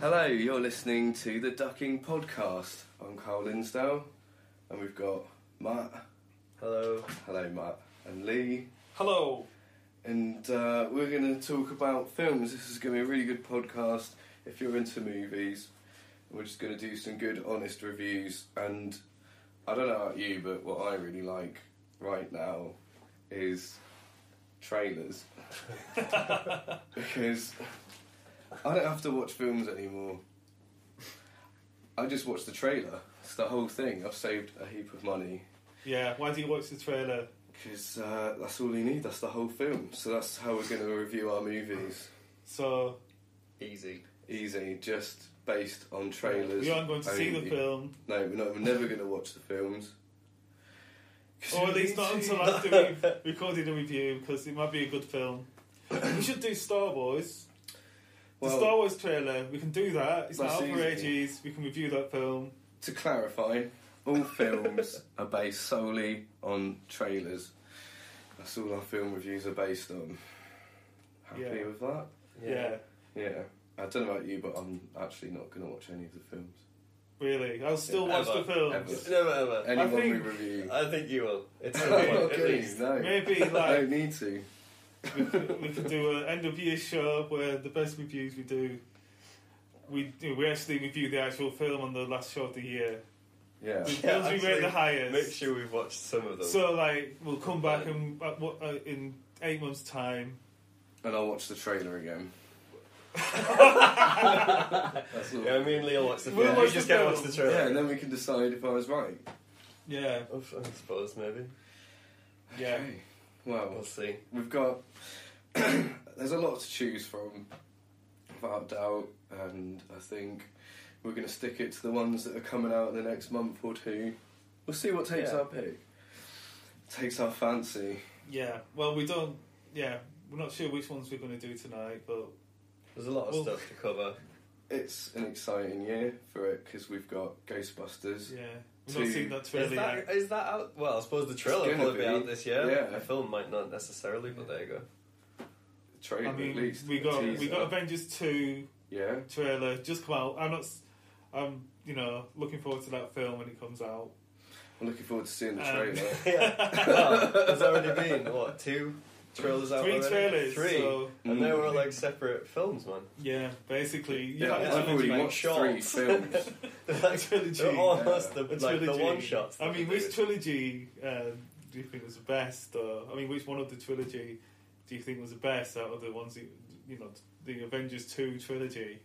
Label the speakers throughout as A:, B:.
A: Hello, you're listening to the Ducking Podcast. I'm Carl Linsdale, and we've got Matt.
B: Hello.
A: Hello, Matt. And Lee.
C: Hello.
A: And we're going to talk about films. This is going to be a really good podcast if you're into movies. We're just going to do some good, honest reviews. And I don't know about you, but what I really like right now is trailers. Because I don't have to watch films anymore. I just watch the trailer. It's the whole thing. I've saved a heap of money.
C: Yeah, why do you watch the trailer?
A: Because that's all you need. That's the whole film. So that's how we're going to review our movies.
C: So...
B: Easy.
A: Just based on trailers.
C: We aren't going to see the film.
A: No, we're never going to watch the films.
C: Or at least not until after we've recorded a review, because it might be a good film. We should do Star Wars. The Star Wars trailer, we can do that. It's not out for ages. We can review that film.
A: To clarify, all films are based solely on trailers. That's all our film reviews are based on. Happy with that?
C: Yeah.
A: I don't know about you, but I'm actually not going to watch any of the films.
C: Really? I'll still watch the films.
B: Never.
A: Anyone we review.
B: I think you will. It's
A: I'm not going to, no.
C: Maybe, like...
A: I don't need to.
C: we could do an end of year show where the best reviews we do, we actually review the actual film on the last show of the year.
A: Yeah.
C: The films we rate the highest.
B: Make sure we've watched some of them.
C: So, like, we'll come back in 8 months' time.
A: And I'll watch the trailer again.
B: That's all. Yeah, me and Leo watch the film.
C: We'll
B: We just get watch the trailer.
A: Yeah, and then we can decide if I was right.
C: Yeah.
B: I suppose, maybe.
C: Yeah.
A: Okay. Well,
B: We'll see.
A: we've got... there's a lot to choose from, without doubt, and I think we're going to stick it to the ones that are coming out in the next month or two. We'll see what takes our pick. Takes our fancy.
C: Yeah. Well, we don't... Yeah. We're not sure which ones we're going to do tonight, but...
B: There's a lot of stuff to cover.
A: It's an exciting year for it, because we've got Ghostbusters.
C: Yeah. We've not seen that trailer yet.
B: Is that out? Well, I suppose the trailer will probably be out this year.
A: Yeah.
B: The film might not necessarily, but there you go.
A: Trailer,
C: I mean,
A: at least.
C: we got Avengers 2 trailer just come out. I'm looking forward to that film when it comes out.
A: I'm looking forward to seeing the trailer.
B: There's already been, 2 trailers out
C: 3
B: already?
C: trailers.
B: 3?
C: So,
B: and they were like separate films, man.
C: yeah, basically.
A: I've already watched 3 films.
B: They're
C: trilogy.
B: They're almost the
C: trilogy.
B: one-shots.
C: I mean, which trilogy do you think was the best? Or, I mean, which one of the trilogy do you think was the best out of the ones that, the Avengers 2 trilogy?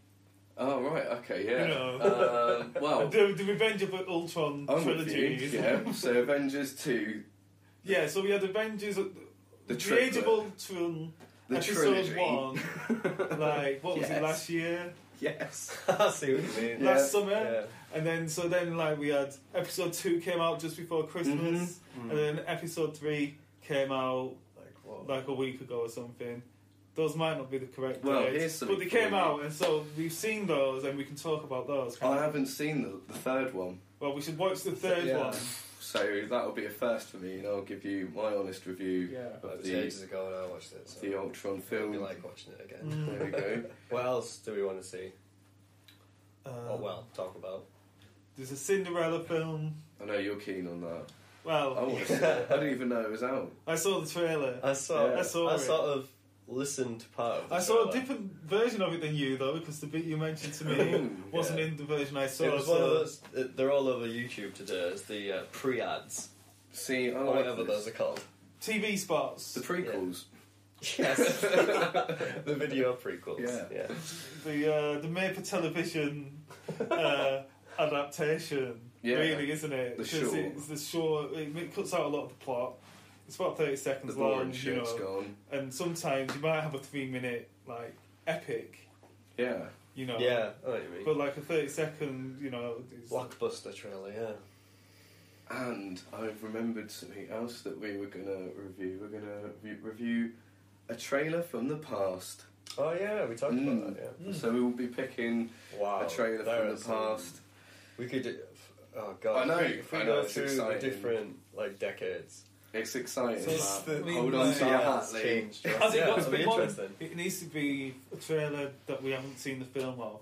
A: Oh, right, okay, yeah.
C: Well... the Revenge of Ultron trilogy.
A: Yeah, so Avengers 2...
C: Yeah, so we had Avengers... The Age of Ultron, episode 1, like, what was it, last year?
A: Yes.
B: I see what you mean.
C: Last summer. And then, we had episode 2 came out just before Christmas, and then episode 3 came out, like a week ago or something. Those might not be the correct dates, but they came out, and so we've seen those, and we can talk about those.
A: I haven't seen the third one.
C: Well, we should watch the third one.
A: So that'll be a first for me, and I'll give you my honest review of the
B: ages ago when I watched it. So
A: the Ultron film.
B: I like watching it again.
A: There we go.
B: What else do we want to see? Talk about.
C: There's a Cinderella film.
A: I know you're keen on that.
C: Well,
A: I want to see it. I didn't even know it was out.
C: I saw the trailer.
B: I saw it.
C: I sort
B: of listened to part of the
C: I saw a different version of it than you, though, because the bit you mentioned to me wasn't in the version I saw.
B: It was one of those. They're all over YouTube today. It's the pre-ads.
A: See,
B: or whatever those are called.
C: TV spots.
A: The prequels.
B: Yes. The video prequels.
A: Yeah.
C: The made-for-television adaptation.
A: Yeah.
C: Really, isn't it?
A: Because
C: it's the short. It cuts out a lot of the plot. It's about 30 seconds
A: the
C: long,
A: gone.
C: And sometimes you might have a 3-minute epic.
A: Yeah.
B: Yeah, I know what you mean.
C: But like a 30-second,
B: blockbuster trailer, yeah.
A: And I've remembered something else that we were gonna review. We're gonna review a trailer from the past.
B: Oh yeah, we talked about that. Yeah.
A: So we will be picking a trailer from the past.
B: We could. Oh god!
A: I know.
B: If we go through the different decades.
A: It's exciting.
C: So
A: hold on to your hat, Lee.
B: It'll be interesting.
C: It needs to be a trailer that we haven't seen the film of.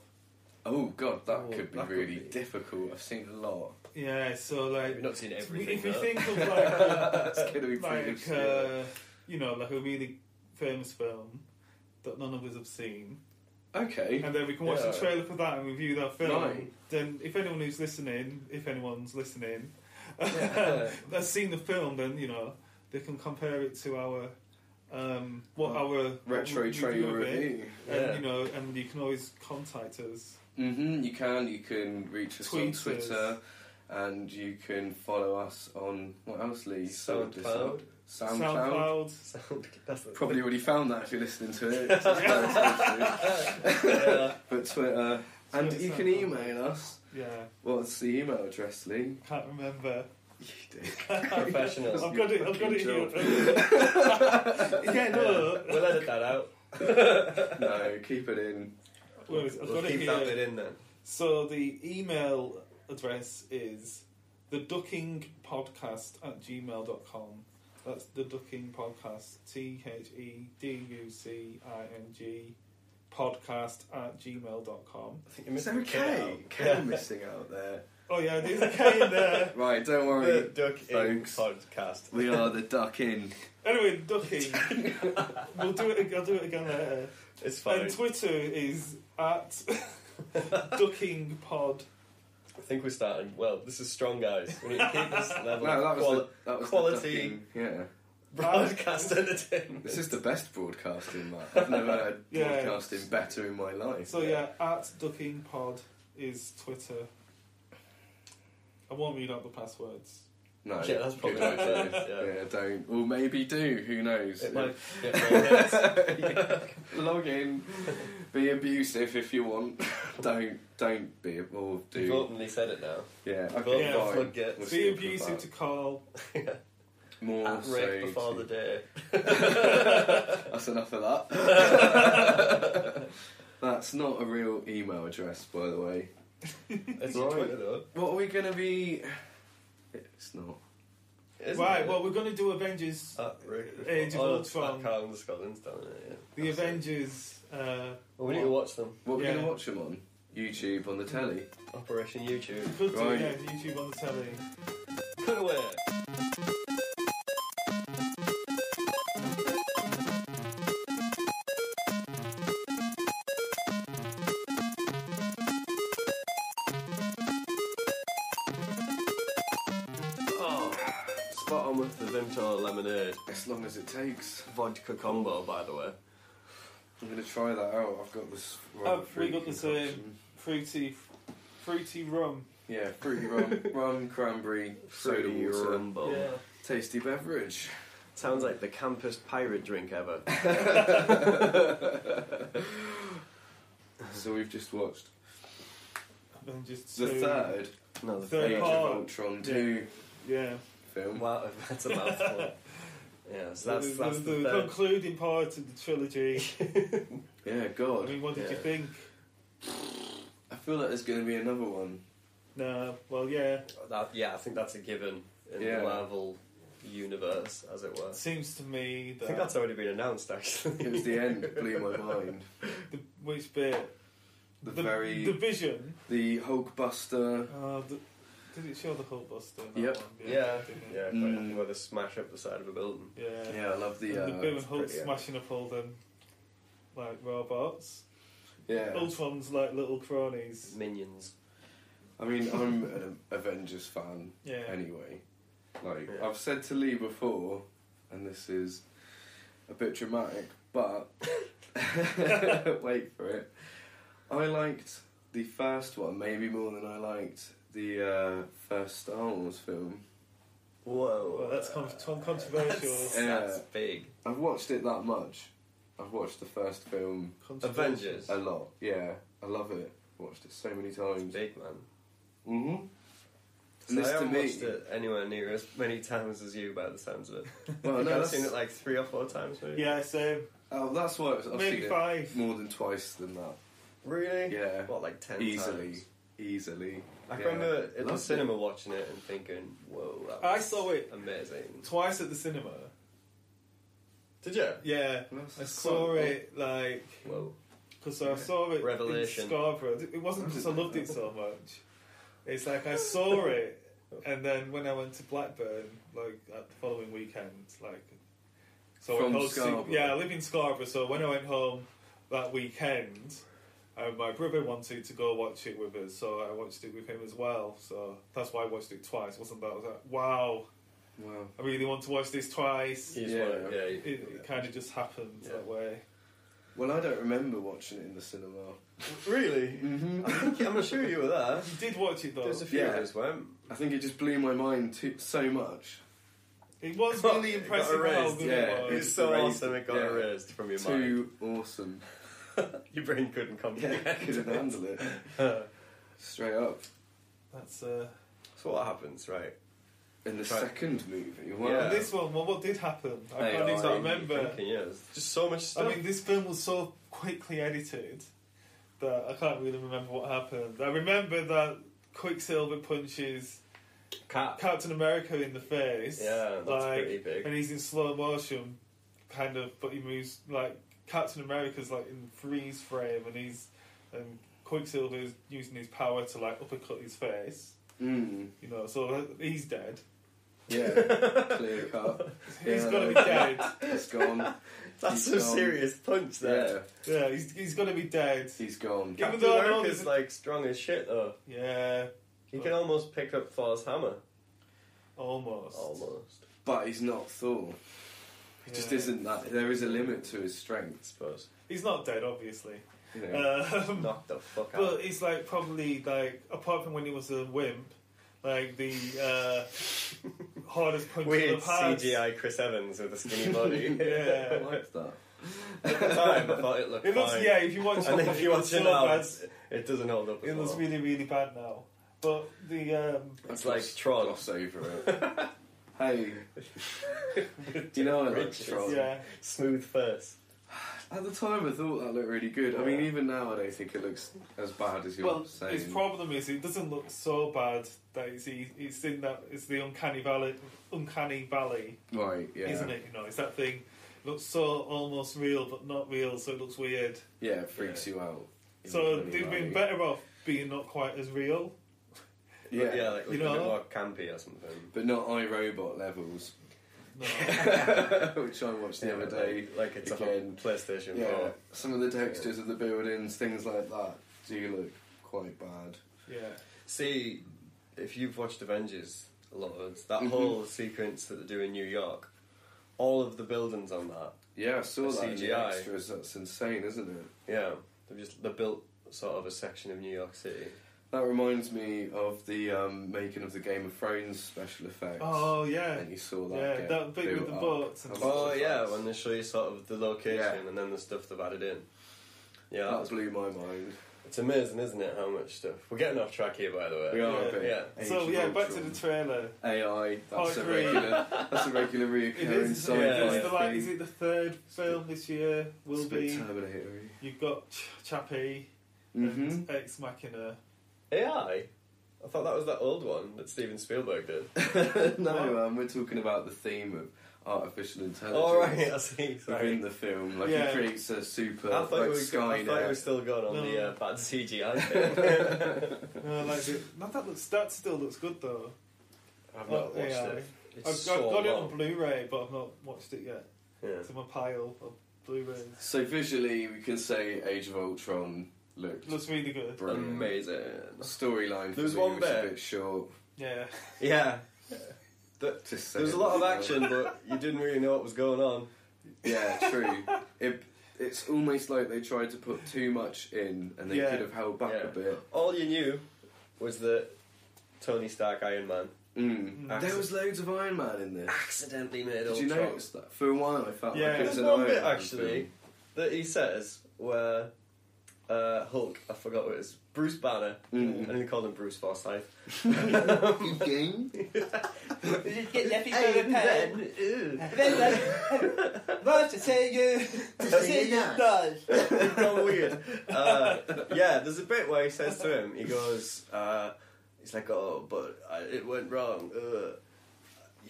A: Oh god, that
B: Oh,
A: could be
B: that could
A: really
B: be.
A: difficult. I've seen a lot.
C: Yeah, so like
B: We've not seen everything.
C: if you
B: though.
C: think of
A: It's gonna be pretty
C: like
A: obscure.
C: you know, like a really famous film that none of us have seen,
A: Okay.
C: and then we can watch
B: Yeah.
C: the trailer for that and review that film.
A: Right.
C: Then, if anyone's listening,
B: Yeah.
C: that's seen the film, then you know they can compare it to our our
A: Retro
C: review
A: trailer
C: of it.
A: review.
C: And
B: Yeah.
C: you know, and you can always contact us.
A: You can reach us on
C: Tweet us.
A: Twitter, and you can follow us on what else, Lee? Sort this out. SoundCloud.
B: Sound. That's the
A: Probably already found that if you're listening to it.
B: Yeah.
A: But Twitter, and
C: Twitter,
A: you can email us.
C: Yeah,
A: What's the email address, Lee?
C: can't remember.
A: You do.
B: Professional.
C: I've got it here. Yeah, no.
B: We'll edit that out.
A: No, keep it in.
C: Where is it? I've
B: We'll
C: got it
B: keep that
C: here.
B: bit in then.
C: So the email address is theduckingpodcast@gmail.com. That's the Ducking Podcast, THEDUCING podcast@gmail.com.
B: I think you're
A: Is there
B: missing
A: a
B: a
A: K? K missing out there.
C: Oh yeah, there's a K in there.
A: Right, don't
B: The
A: worry.
B: Duck In
A: folks.
B: Podcast.
A: We are the Duck In.
C: Anyway, Ducking. I'll do it again later.
B: It's fine.
C: And Twitter is at duckingpod.
B: I think we're starting. Well, this is strong, guys. We need to keep this level
A: No,
B: of
A: that was
B: quality.
A: the ducking, yeah.
B: broadcast entertainment.
A: This is the best broadcasting, Matt. I've never heard
C: Yeah.
A: broadcasting better in my life.
C: So yeah, at duckingpod is Twitter. I won't read out the passwords.
A: No,
B: Yeah, that's probably
A: good
B: what it
A: idea.
B: is, yeah.
A: Don't. Or maybe do. Who knows?
B: It might get more hits.
A: Yeah. Log in. Be abusive if you want. Don't be. Or
B: You've
A: do.
B: openly said it now.
A: Yeah.
B: Vote
A: Okay.
C: Yeah.
A: Fine.
B: Floodgates.
A: We'll
C: Be
A: stick with
C: abusive
A: that.
C: to Carl.
A: More
B: At
A: so
B: rape before
A: to-
B: the day.
A: That's enough of that. That's not a real email address, by the way.
B: It's
A: Right.
B: Twitter though.
A: What are we going to be? It's not.
B: Isn't
C: Right,
B: it?
C: well, we're going to do Avengers, Age of Ultron.
B: Carl and Scotland's done it, yeah.
C: the Avengers.
B: Well, we need to watch them.
A: What are we
C: Yeah.
A: going to watch them on? YouTube, on the telly?
B: Operation YouTube.
C: Could do,
A: Right.
C: yeah, YouTube on the telly.
B: Cut away. Oh, spot on with the Vimto lemonade.
A: As long as it takes.
B: Vodka combo, by the way.
A: I'm going to try that out. I've got this.
C: We got the same fruity rum.
A: Yeah, fruity rum, cranberry, soda
B: Fruity
A: water.
B: rumble.
C: Yeah.
A: Tasty beverage.
B: Sounds like the campest pirate drink ever.
A: So we've just watched
C: Avengers
A: the
C: 2.
A: third
B: No, the
C: Third
A: Age
C: part.
A: of Ultron 2
C: Yeah.
A: film.
B: Wow, that's a mouthful. Yeah, so that's
C: the
B: the third.
C: concluding part of the trilogy.
A: Yeah,
C: I
A: God.
C: mean, what did you
B: Yeah.
C: think?
A: I feel like there's going to be another one.
C: No, well, yeah.
B: Yeah, I think that's a given in
A: Yeah.
B: the Marvel universe, as it were.
C: It seems to me
B: I think
C: that
B: that's already been announced, actually.
A: It was the end, blew my mind.
C: which bit?
A: The
C: the Vision.
A: the Hulkbuster.
C: Did it show the Hulkbuster? That
A: Yep.
C: one?
B: Yeah,
C: didn't it?
B: yeah,
A: Mm.
B: where they smash up the side of a building.
C: Yeah.
A: Yeah, I love the.
C: And the Boom and Hulk
A: pretty
C: smashing up all them like robots.
A: Yeah.
C: Ultron's like little cronies.
B: Minions.
A: I mean, I'm an Avengers fan
C: Yeah.
A: anyway. Like,
B: Yeah.
A: I've said to Lee before, and this is a bit dramatic, but wait for it. I liked the first one maybe more than I liked the first Star Wars film.
B: Whoa.
C: Well, that's controversial.
B: That's big.
A: I've watched it that much. I've watched the first film
C: Controversial.
B: Avengers.
A: a lot. Yeah, I love it. Watched it so many
B: It's
A: times.
B: big, man.
A: Mm-hmm.
B: So I
A: This to
B: haven't
A: me.
B: watched it anywhere near as many times as you, by the sounds of it.
A: Well,
B: I've
A: no, that's,
B: seen it like 3 or 4 times, maybe.
C: Yeah, so
A: oh, that's why I've
C: maybe
A: seen
C: 5.
A: it more than twice than that.
B: Really?
A: Yeah,
B: What, like 10
A: easily,
B: times?
A: easily.
B: I
A: Yeah.
B: remember at the
A: Loved
B: cinema watching it and thinking, whoa, that
C: I
B: was
C: saw it
B: amazing.
C: twice at the cinema.
B: Did you?
C: Yeah,
A: That's
C: I saw
A: quite-
C: it like
B: Whoa.
C: because I saw it
B: Revelation.
C: in Scarborough. It wasn't because I loved it so much. It's like I saw it, and then when I went to Blackburn, like at the following weekend, like so
A: From
C: I went home
A: Scarborough?
C: yeah, I live in Scarborough. So when I went home that weekend, my brother wanted to go watch it with us, so I watched it with him as well. So that's why I watched it twice. Wasn't that? I was like, wow. I really want to watch this twice. It kind of just happened that way.
A: Well, I don't remember watching it in the cinema.
B: Really?
A: Mm-hmm.
B: I'm not sure you were there.
C: You did watch it though.
B: There's a few of us went.
A: I think it just blew my mind so much.
C: It was really impressive how good it was.
B: It's so awesome it got erased from your mind.
A: Too awesome.
B: Your brain couldn't comprehend.
A: Yeah, couldn't handle it. Straight up.
C: That's
B: So what happens, right?
A: In the second movie, wow.
B: Yeah.
C: this one. Well, what did happen? I can't even remember.
B: Just so much stuff.
C: I mean, this film was so quickly edited that I can't really remember what happened. I remember that Quicksilver punches Captain America in the face.
B: Yeah, that's pretty big.
C: And he's in slow motion, kind of, but he moves like Captain America's like in freeze frame, and Quicksilver is using his power to like uppercut his face.
A: Mm.
C: You know, so he's dead.
A: Yeah, clear cut.
C: He's gotta be dead.
A: It's gone.
B: That's a serious punch there.
C: Yeah, he's gonna be dead.
A: He's gone.
B: Captain
C: Even though I know
B: America's
C: there's
B: like strong as shit though.
C: Yeah.
B: He can almost pick up Thor's hammer.
C: Almost.
A: But he's not Thor. He just isn't that. There is a limit to his strength, I suppose.
C: He's not dead, obviously.
A: You know.
B: Knock the fuck out.
C: But he's like probably like apart from when he was a wimp, like the hardest punch
B: weird
C: of the past.
B: CGI Chris Evans with a skinny body.
C: Yeah.
A: I liked that.
B: At the time, I thought it looked
C: It looks
B: fine.
C: if you watch
B: And
C: it,
B: if you watch it now,
C: bad.
B: it doesn't hold up.
C: It looks really, really bad now. But the
B: It's like Tron.
A: Gloss over it. Hey, you know I like Tron.
C: yeah,
B: Smooth face.
A: At the time, I thought that looked really good. I mean, even now, I don't think it looks as bad as you're saying.
C: his problem is it doesn't look so bad that it's in that it's the uncanny valley,
A: Right? Yeah.
C: isn't it? You know, it's that thing. Looks so almost real, but not real, so it looks weird.
A: Yeah, it freaks you out.
C: So they've been better off being not quite as real.
A: Yeah,
B: like
C: you
B: looking a bit
C: know?
B: more campy or something.
A: but not iRobot levels,
C: No.
A: which I watched the other day.
B: Like it's
A: again.
B: a PlayStation 4.
A: Yeah, some of the textures of the buildings, things like that, do look quite bad.
C: Yeah.
B: See, if you've watched Avengers a lot, that whole sequence that they do in New York, all of the buildings on that,
A: Yeah, I saw that in the
B: CGI.
A: extras. That's insane, isn't it?
B: yeah, they built sort of a section of New York City.
A: That reminds me of the making of the Game of Thrones special effects.
C: Oh yeah.
A: And you saw that.
C: Yeah,
A: get
C: that bit with
A: built
C: the
A: up.
C: boats and
A: How
C: stuff.
B: Oh
A: much
B: yeah,
A: effects.
B: when they show you sort of the location
A: Yeah.
B: and then the stuff they've added in. Yeah,
A: That blew my mind.
B: it's amazing, isn't it? How much stuff. We're getting off track here, by the way.
A: We are
C: Yeah.
A: a bit.
B: Yeah.
A: Age
C: So
A: of
C: yeah, back to
A: Ultron.
C: the trailer.
A: AI. That's
C: I
A: a
C: agree.
A: regular. That's a regular
C: It
A: reoccurring
C: is.
A: sci-fi
B: Yeah.
C: Is it the third film this year? Will
A: It's a bit
C: be.
A: Terminator-y.
C: You've got Chappie
A: Mhm.
C: and Ex Machina.
B: AI? I thought that was that old one that Steven Spielberg did.
A: No, we're talking about the theme of artificial intelligence.
B: Oh right, I see.
A: Within
B: Sorry.
A: the film, like
C: Yeah.
A: he creates a super
B: I thought
A: like
B: you were
A: Skynet.
B: still going on
C: No.
B: the bad CGI thing.
C: No, like that still looks good though.
B: I've not watched
C: AI.
B: it. It's
C: I've
B: so
C: got it
B: long.
C: on Blu-ray, but I've not watched it yet.
B: Yeah.
C: It's in my pile of Blu-rays.
A: So visually, we can say Age of Ultron looked
C: Looks really good.
A: brilliant.
B: Amazing.
A: Storyline for
B: There was
A: me
B: one
A: was a
B: bit.
A: bit short.
C: Yeah.
B: Yeah.
A: Just
B: There was a lot of action, but you didn't really know what was going on.
A: Yeah, true. It's almost like they tried to put too much in, and they
C: Yeah.
A: could have held back a bit.
B: All you knew was that Tony Stark, Iron Man,
A: There was loads of Iron Man in this.
B: accidentally made
A: Did
B: Ultron.
A: you notice that? For a while, I felt
C: Yeah.
A: like it was
B: There's
A: an
B: one
A: Iron
B: bit
A: Man
B: actually
A: film.
B: that he says where Hulk, I forgot what it was, Bruce Banner, and he called him Bruce Forsyth.
A: Game?
D: Get left for a pen. Nice to see you. To see you does.
B: It's so weird. Yeah, there's a bit where he says to him, he goes, he's like, oh, but it went wrong.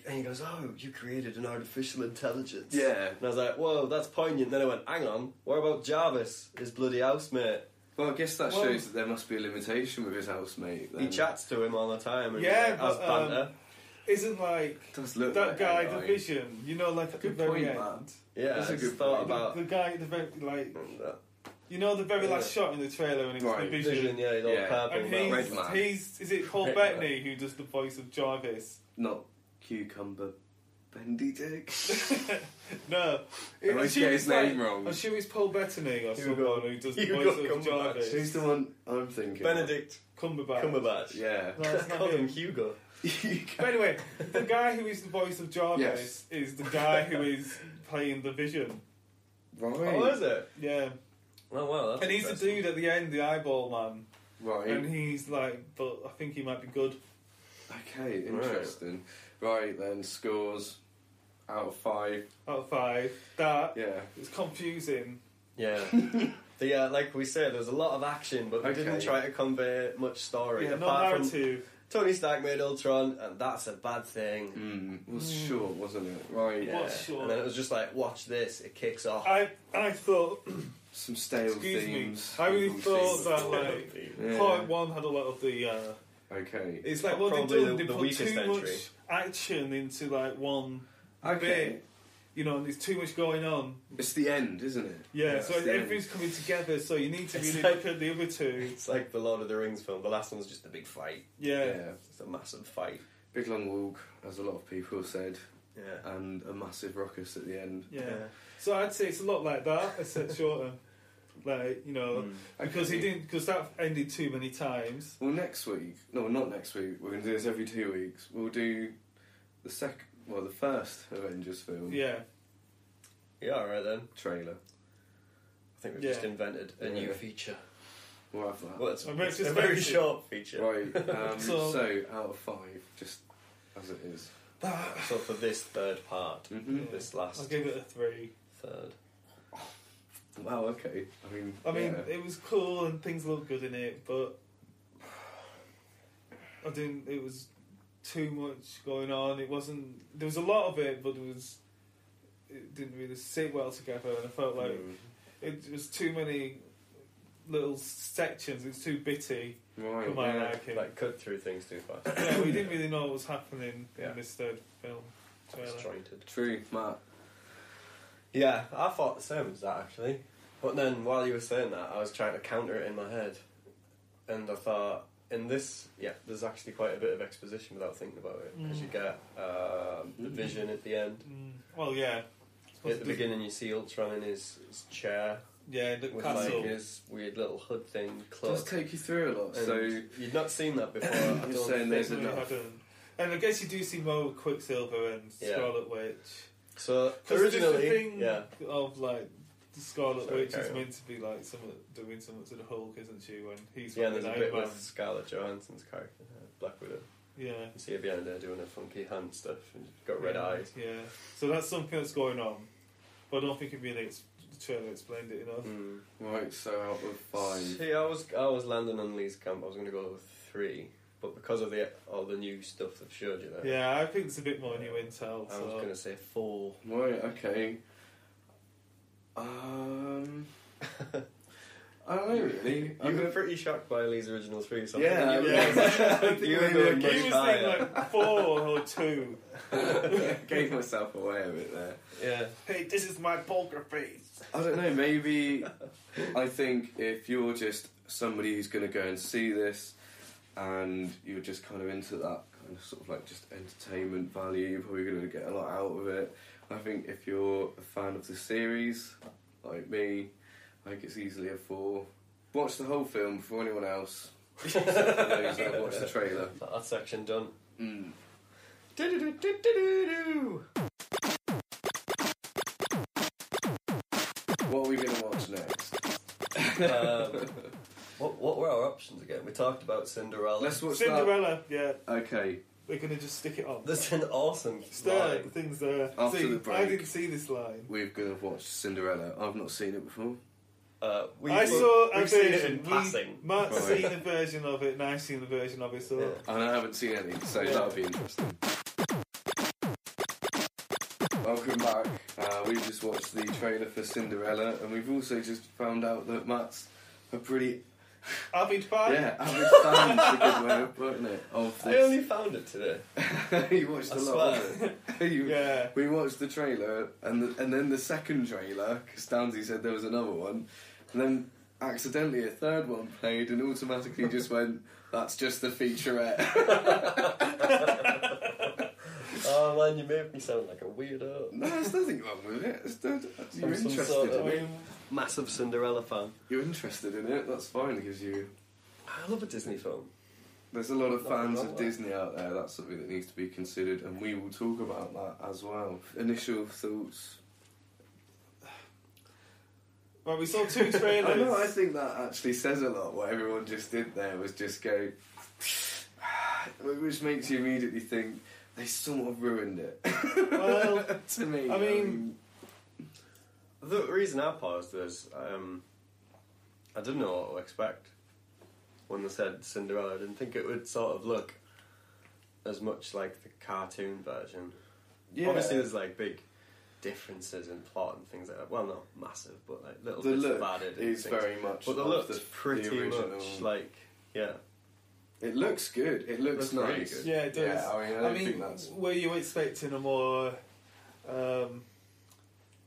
B: and he goes, "Oh, you created an artificial intelligence."
A: Yeah.
B: And I was like, "Whoa, that's poignant." Then I went, "Hang on, what about Jarvis, his bloody housemate?"
A: Well, I guess that shows that there must be a limitation with his housemate. Then.
B: He chats to him all the time. And
C: Yeah,
B: has
C: but
B: banter.
C: isn't like
A: Does look
C: that
A: like
C: guy
A: AI.
C: the Vision? You know, like at the
A: Good
C: very
A: point,
C: end.
A: man.
B: Yeah,
A: That's
B: I
A: a
B: just
A: good
B: thought
A: point.
B: about
C: The guy at the very like.
B: that.
C: You know the very last shot in the trailer when it's
A: Right.
C: the Vision.
B: Yeah, he's all
A: Yeah.
B: purple.
C: And
A: Red man.
C: he's is it Paul
B: Red
C: Bettany who does the voice of Jarvis?
A: Not cucumber bendy dick.
C: No,
A: I always get his name wrong.
C: I'm sure it's Paul Bettany or
B: Hugo.
C: someone who does the
B: Hugo
C: voice of
B: Cumberbatch.
C: Jarvis.
A: Who's the one I'm thinking?
B: Benedict
C: Cumberbatch.
A: Yeah.
C: No, it's not
B: Call him
C: him.
B: Hugo.
C: But anyway, the guy who is the voice of Jarvis
A: Yes.
C: is the guy who is playing the Vision.
A: Right.
B: Oh, is it?
C: Yeah,
B: Oh, wow. That's
C: and he's the
B: interesting.
C: dude at the end, the eyeball man,
A: Right.
C: and he's like, but I think he might be good.
A: Okay, interesting. Right then, scores out of 5.
C: Out of 5, that
A: Yeah.
C: it's confusing.
B: Yeah. Like we said, there was a lot of action, but we
A: Okay.
B: didn't try to convey much story.
C: Yeah, no
B: apart from
C: narrative.
B: Tony Stark made Ultron, and that's a bad thing.
A: It was short, wasn't it? Right.
B: Yeah.
C: What's short?
B: And then it was just like, watch this, it kicks off.
C: I thought,
A: Some stale
C: excuse
A: themes.
C: me, I really
A: Evil
C: thought
A: themes.
C: that like
A: Yeah.
C: part 1 had a lot of the.
A: Okay.
C: It's like what
B: Probably
C: they
B: the
C: put
B: weakest
C: too
B: entry.
C: much action into like one
A: Okay.
C: bit. You know, and there's too much going on.
A: It's the end, isn't it?
C: Yeah,
B: Yeah,
C: so
A: it's the
C: everything's coming together. So you need to
B: It's
C: really
B: like-
C: look at the other two.
B: It's like the Lord of the Rings film. The last one was just a big fight.
C: Yeah,
B: It's a massive fight.
A: Big long walk, as a lot of people have said,
B: Yeah.
A: and a massive ruckus at the end.
C: yeah. So I'd say it's a lot like that, except shorter. Like you know, because he didn't, because that ended too many times.
A: Well, next week, no, not next week. We're going to do this every 2 weeks. We'll do the first Avengers film
C: Yeah,
B: Yeah, alright then.
A: trailer.
B: I think we've
C: Yeah.
B: just invented a new
A: Yeah.
B: feature.
A: We'll have that.
B: Well, it's
C: I mean, it's
B: a
C: just
B: very
C: very-
B: short feature.
A: Right.
C: So-
A: So out of 5, just as it is.
B: So for this third part,
A: Mhm.
B: this
C: I'll
B: last
C: give it a 3.
B: third.
A: Wow. Okay.
C: I mean,
A: yeah.
C: it was cool and things looked good in it, but I didn't. It was too much going on. It wasn't. There was a lot of it, but it didn't really sit well together, and I felt like it was too many little sections. It was too bitty
A: Right.
C: for my
A: yeah.
C: liking.
B: Like cut through things too fast.
C: Yeah, we didn't really know what was happening
B: Yeah.
C: in this third film trailer.
B: Disjointed.
A: True, Matt.
B: Yeah, I thought the same as that actually. But then while you were saying that, I was trying to counter it in my head. And I thought, in this, there's actually quite a bit of exposition without thinking about it. Because you get the Vision at the end.
C: Well, yeah.
B: At the beginning you see Ultron in his chair
C: Yeah, the
B: with
C: castle.
B: like his weird little hood thing,
A: It
B: cloak.
A: does take you through a lot.
B: And
A: so
B: you'd not seen that before. I
A: You're
B: don't
A: saying there's
B: think.
A: enough.
C: And I guess you do see more with Quicksilver and
B: Yeah.
C: Scarlet Witch.
B: So
C: 'Cause
B: originally,
C: the thing
B: yeah,
C: of like the Scarlet
B: Sorry,
C: Witch
B: carry
C: is
B: on.
C: meant to be like doing something to the Hulk, isn't she? When he's
B: yeah. And there's a
C: Iron
B: bit
C: Man.
B: with Scarlett Johansson's character, Black Widow.
C: Yeah,
B: You see her behind there doing her funky hand stuff, and she's got red eyes.
C: Yeah, so that's something that's going on, but I don't think the trailer explained it enough.
A: right. So out of 5.
B: See, I was landing on Lee's camp. I was going to go with 3, but because of all the new stuff they've showed you there,
C: Yeah, I think it's a bit more new intel.
B: I
C: So
B: was going to say 4.
A: Right. Okay. I don't know really.
B: You were pretty shocked by Lee's original 3, so
A: Yeah,
B: I think
A: yeah. I think
B: you were
A: maybe
B: going
A: I
B: much
C: he was thinking
B: higher.
C: like 4 or 2.
A: Gave myself away a bit there.
B: Yeah.
C: Hey, this is my poker face.
A: I don't know, maybe I think if you're just somebody who's going to go and see this and you're just kind of into that kind of sort of like just entertainment value, you're probably going to get a lot out of it. I think if you're a fan of the series, like me, I think it's easily a 4. Watch the whole film before anyone else. Except for those that watch the trailer.
B: That section done.
C: Do-do-do-do-do-do.
A: What are we going to watch next?
B: What were our options again? We talked about Cinderella.
A: Let's watch
C: Cinderella, yeah.
A: that. Okay.
C: We're going to just stick it on.
B: There's an awesome
C: It's there,
B: line.
C: the thing's there.
A: After
C: See,
A: the break.
C: I didn't see this line.
A: We're going to watch Cinderella. I've not seen it before.
C: I saw a
B: we've seen it
C: version.
B: in passing.
C: Matt's
A: Right.
C: seen a version of it, and I've seen the version of it, so...
B: Yeah.
A: And I haven't seen any, so
C: Yeah.
A: that'll be interesting. welcome back. We just watched the trailer for Cinderella, and we've also just found out that Matt's a pretty
C: avid fan.
A: Yeah, avid fan's a good way of putting it. Of this.
B: I only found it today.
A: You watched a lot of it.
C: Yeah.
A: We watched the trailer, and then the second trailer, because Downsy said there was another one, and then accidentally a third one played, and automatically just went, that's just the featurette.
B: Oh man, you made me sound like a weirdo.
A: No, there's nothing wrong with it. You're
B: I'm some
A: interested
B: sort of
A: in it.
B: massive Cinderella fan.
A: You're interested in it, that's fine, because you...
B: I love a Disney film.
A: There's a lot of
B: Nothing
A: fans
B: wrong
A: of
B: with that.
A: Disney out there, that's something that needs to be considered, and we will talk about that as well. Initial thoughts?
C: Well, we saw 2 trailers.
A: I know, I think that actually says a lot. What everyone just did there was just go... which makes you immediately think, they sort of ruined it.
C: Well,
A: to me.
C: I mean...
B: The reason I paused was I didn't know what to expect when they said Cinderella. I didn't think it would sort of look as much like the cartoon version.
A: Yeah.
B: Obviously, there's like big differences in plot and things like that. Well, not massive, but like little
A: The
B: bits
A: look
B: added. and
A: is
B: things.
A: very much
B: But the
A: of
B: look's
A: the
B: pretty
A: original.
B: much like
A: It looks good. It looks
B: Looks really
A: nice.
B: good.
C: Yeah, it does.
A: Yeah, I mean, I don't think that's...
C: were you expecting a more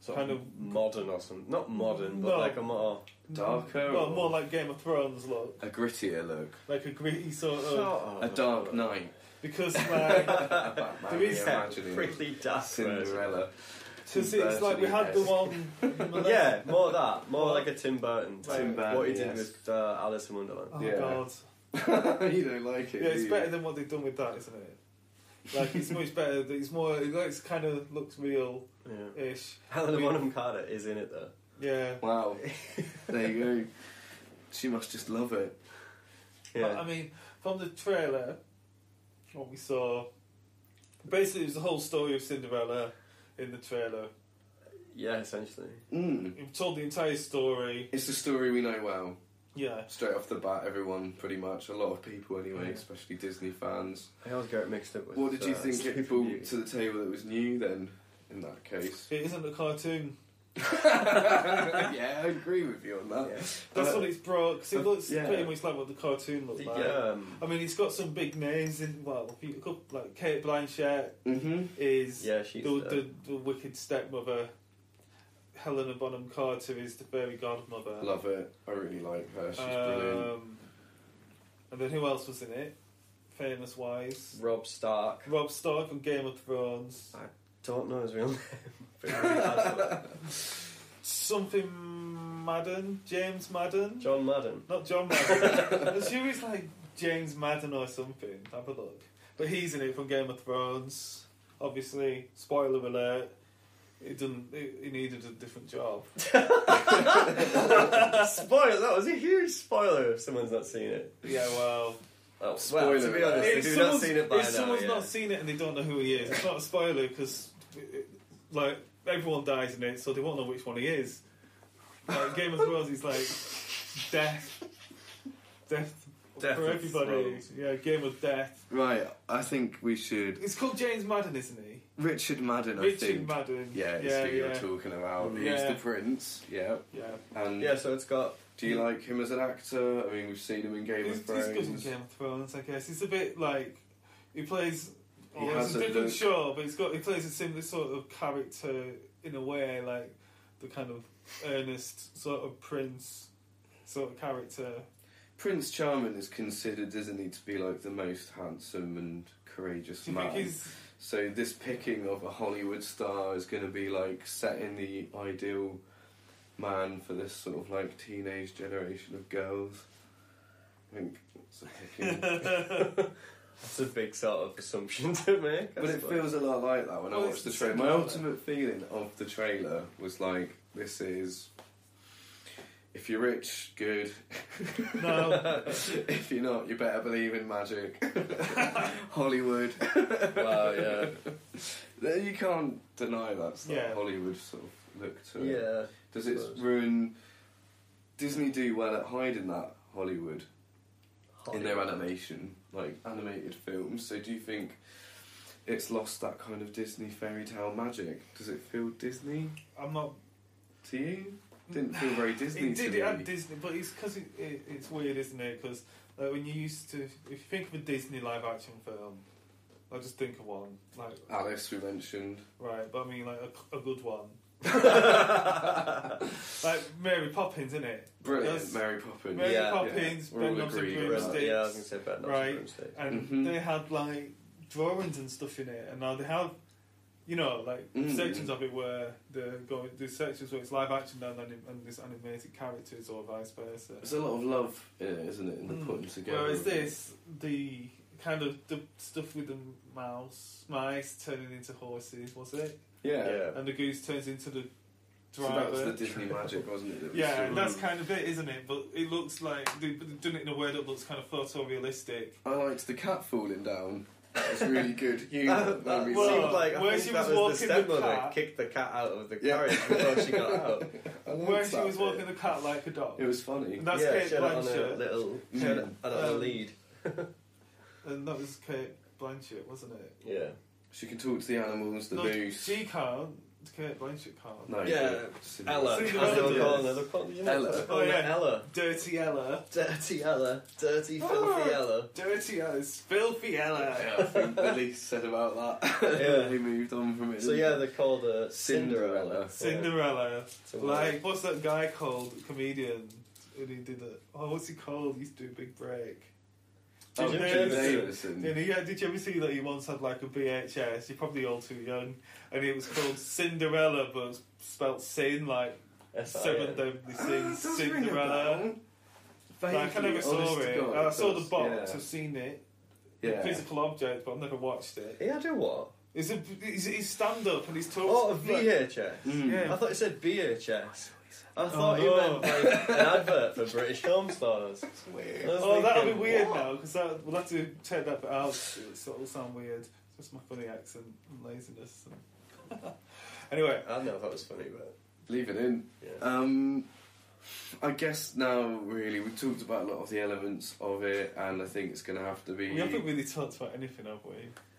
B: sort
C: kind
B: of modern or something. Not modern, but
C: No.
B: like a more
A: darker?
C: Well,
A: or
C: more like Game of Thrones look,
A: a grittier look.
C: like a gritty sort of.
B: sort of
A: A Dark Knight.
C: Because like,
A: Batman,
C: There is-
B: yeah,
A: imagining
B: pretty dark
A: Cinderella.
C: because it's like we had the one.
B: Yeah, more that, more like a Tim Burton type.
A: Tim Burton,
B: what he did
A: yes.
B: with Alice in Wonderland.
C: Oh
A: Yeah.
C: God!
A: You don't like it,
C: Yeah,
A: do
C: it's
A: you?
C: better than what they've done with that, isn't it? Like it's much better. It's more. It kind of looks real-ish.
B: Yeah. Helena
C: We-
B: Bonham Carter is in it though.
C: Yeah.
A: Wow. There you go. She must just love it.
B: Yeah.
C: But, I mean, from the trailer, what we saw, basically, it was the whole story of Cinderella in the trailer.
B: Yeah, essentially.
C: It told the entire story.
A: It's the story we know well.
C: Yeah.
A: Straight off the bat, everyone, pretty much. A lot of people, anyway,
C: Yeah.
A: especially Disney fans.
B: I always get it mixed up with.
A: What did you think
B: Sleeping
A: it brought
B: Beauty.
A: to the table that was new, then, in that case?
C: It isn't a cartoon.
A: Yeah, I agree with you on that.
B: Yeah.
C: That's what it's brought, because it looks
A: yeah.
C: pretty much like what the cartoon looked like.
B: The,
C: I mean, it's got some big names in. Well, like Kate Blanchett
A: Mm-hmm.
C: is
B: yeah, she's
C: the wicked stepmother. Helena Bonham Carter is the fairy godmother.
A: Love it. I really like her. She's brilliant.
C: And then who else was in it? Famous wise.
B: Rob Stark.
C: Rob Stark from Game of Thrones.
B: Don't know his real name. But he really has one.
C: Something Madden? James Madden?
B: John Madden.
C: Not John Madden. I'm sure it's like James Madden or something. Have a look. But he's in it from Game of Thrones. Obviously, spoiler alert. He needed a different job.
B: Spoiler! That was a huge spoiler if someone's not seen it.
C: Yeah, well.
B: Oh,
A: Spoiler
B: well, to be honest,
C: If
B: if you've not seen it by now,
C: someone's
B: yeah.
C: not seen it and they don't know who he is, it's not a spoiler because, like, everyone dies in it, so they won't know which one he is. Like, Game of Thrones is like death
B: Death
C: for
B: of
C: everybody.
B: Thrones.
C: Yeah, Game of Death.
A: Right, I think we should...
C: It's called James Madden, isn't he?
A: Richard Madden, I
C: Richard
A: think.
C: Madden.
A: Yeah, it's who you're talking about. He's
C: Yeah.
A: the prince, yeah.
C: Yeah.
A: And
B: Yeah, so it's got...
A: do you like him as an actor? I mean, we've seen him in Game
C: He's
A: of
C: good in
A: Thrones.
C: Game of Thrones, I guess. He's a bit like he plays.
A: He
C: It's
A: has
C: a
A: a
C: different
A: look.
C: show, but he plays a similar sort of character in a way, like the kind of earnest sort of prince sort of character.
A: Prince Charming is considered, isn't he, to be like the most handsome and courageous
C: Do you
A: man.
C: think he's?
A: So this picking of a Hollywood star is going to be like setting the ideal man for this sort of like teenage generation of girls. I think it's a picking.
B: That's a big sort of assumption to make. I
A: But it
B: suppose.
A: feels a lot like that when I
C: Well,
A: watched the
C: it's
A: trailer. My
C: Cinderella.
A: ultimate feeling of the trailer was like, this is... If you're rich, good.
C: No.
A: If you're not, you better believe in magic. Hollywood.
B: Wow, yeah.
A: You can't deny that's that
C: Yeah.
A: Hollywood sort of look to it.
B: Yeah.
A: Does it
B: suppose.
A: ruin... Disney do well at hiding that Hollywood in their animation, like animated films. So do you think it's lost that kind of Disney fairy tale magic. Does it feel Disney
C: I'm not.
A: to you? Didn't feel very Disney
C: It did.
A: to
C: It
A: me.
C: had Disney, but it's because it's weird, isn't it? Because like, when you used to, if you think of a Disney live action film, I just think of one like
A: Alice, we mentioned.
C: right, but I mean like a good one. Like Mary Poppins, isn't it?
A: Brilliant,
C: That's-
A: Mary Poppins.
C: Mary
B: Yeah.
C: Poppins,
A: We're all
C: Ben Knobs and
A: agreed with that.
C: Broomsticks.
B: Yeah, I was going to say better.
C: Right. And
A: Mhm.
C: they had like drawings and stuff in it, and now they have, you know, like sections of it where there's sections where it's live action and there's animated characters or vice versa.
A: There's a lot of love in it, isn't it, in the putting together.
C: Whereas this, the kind of the stuff with the mice turning into horses, was it?
A: Yeah.
C: And the goose turns into the
A: So
C: driver.
A: that was the Disney magic, wasn't it? That was
C: Yeah,
A: so-
C: and that's kind of it, isn't it? But it looks like they've done it in a way that looks kind of photorealistic.
A: I liked the cat falling down. That was really good humour.
B: That
A: Made me
C: well,
B: seemed like I
C: where
B: think
C: she
B: that
C: was
B: was the
C: walking the
B: stepmother
C: cat-
B: kicked the cat out of the
A: Yeah.
B: carriage before she got out.
A: I liked
C: Where she
A: that
C: was
A: bit.
C: walking the cat like a dog.
A: It was funny.
C: And that's
B: yeah,
C: Kate
B: she had it on a
C: Blanchett.
B: little, she had it on a lead.
C: And that was Kate Blanchett, wasn't it?
B: Yeah.
A: She can talk to the animals, the
C: no,
A: moose.
C: she can't. Kate Blanchett can't.
A: No,
B: Yeah,
A: but Cinderella.
B: Ella. As
C: Cinderella
B: they were
C: does.
B: calling her. They're calling, you know,
A: Ella.
B: they're calling
C: Oh,
B: her
C: yeah.
B: Ella.
C: Dirty Ella.
B: Dirty Ella. Dirty,
C: Oh.
B: filthy Ella.
C: Dirty Ella. Filthy Ella.
A: Yeah, I think the least said about that.
B: Yeah.
A: They moved on from it.
B: So yeah, they called her
A: Cinderella.
C: Cinderella.
B: Yeah.
C: Like, what's that guy called? Comedian. And he did it. Oh, what's he called? He used to do a big break.
A: Oh,
B: Jim
A: Jim
B: Davison.
A: Davison.
C: Did you ever see that he once had like a VHS? You're probably all too young. And it was called Cinderella, but spelt sin, like Seven Deadly Sins.
A: Does ring a
C: Cinderella.
A: bell.
C: Like, I
A: Vaguely,
C: never saw
A: honest to
C: it.
A: God,
C: I saw the
A: does,
C: box,
A: yeah.
C: I've seen it.
A: Yeah.
C: Physical object, but I've never watched it.
B: Yeah, do what?
C: He's stand up and he's talking.
B: Oh, a VHS.
A: Mm.
C: Yeah.
B: I thought it said VHS. I thought you
C: no.
B: meant like an advert for British film stars.
A: It's weird.
B: I was
C: Oh, that'll be
B: thinking,
C: weird
B: what?
C: now, because we'll have to take that bit out. It'll sound weird. It's just my funny accent and laziness. And anyway,
B: I don't know if that was funny, but
A: Leave it in.
B: yeah.
A: I guess now, really, we've talked about a lot of the elements of it, and I think it's going to have to be.
C: we haven't really talked about anything, have we?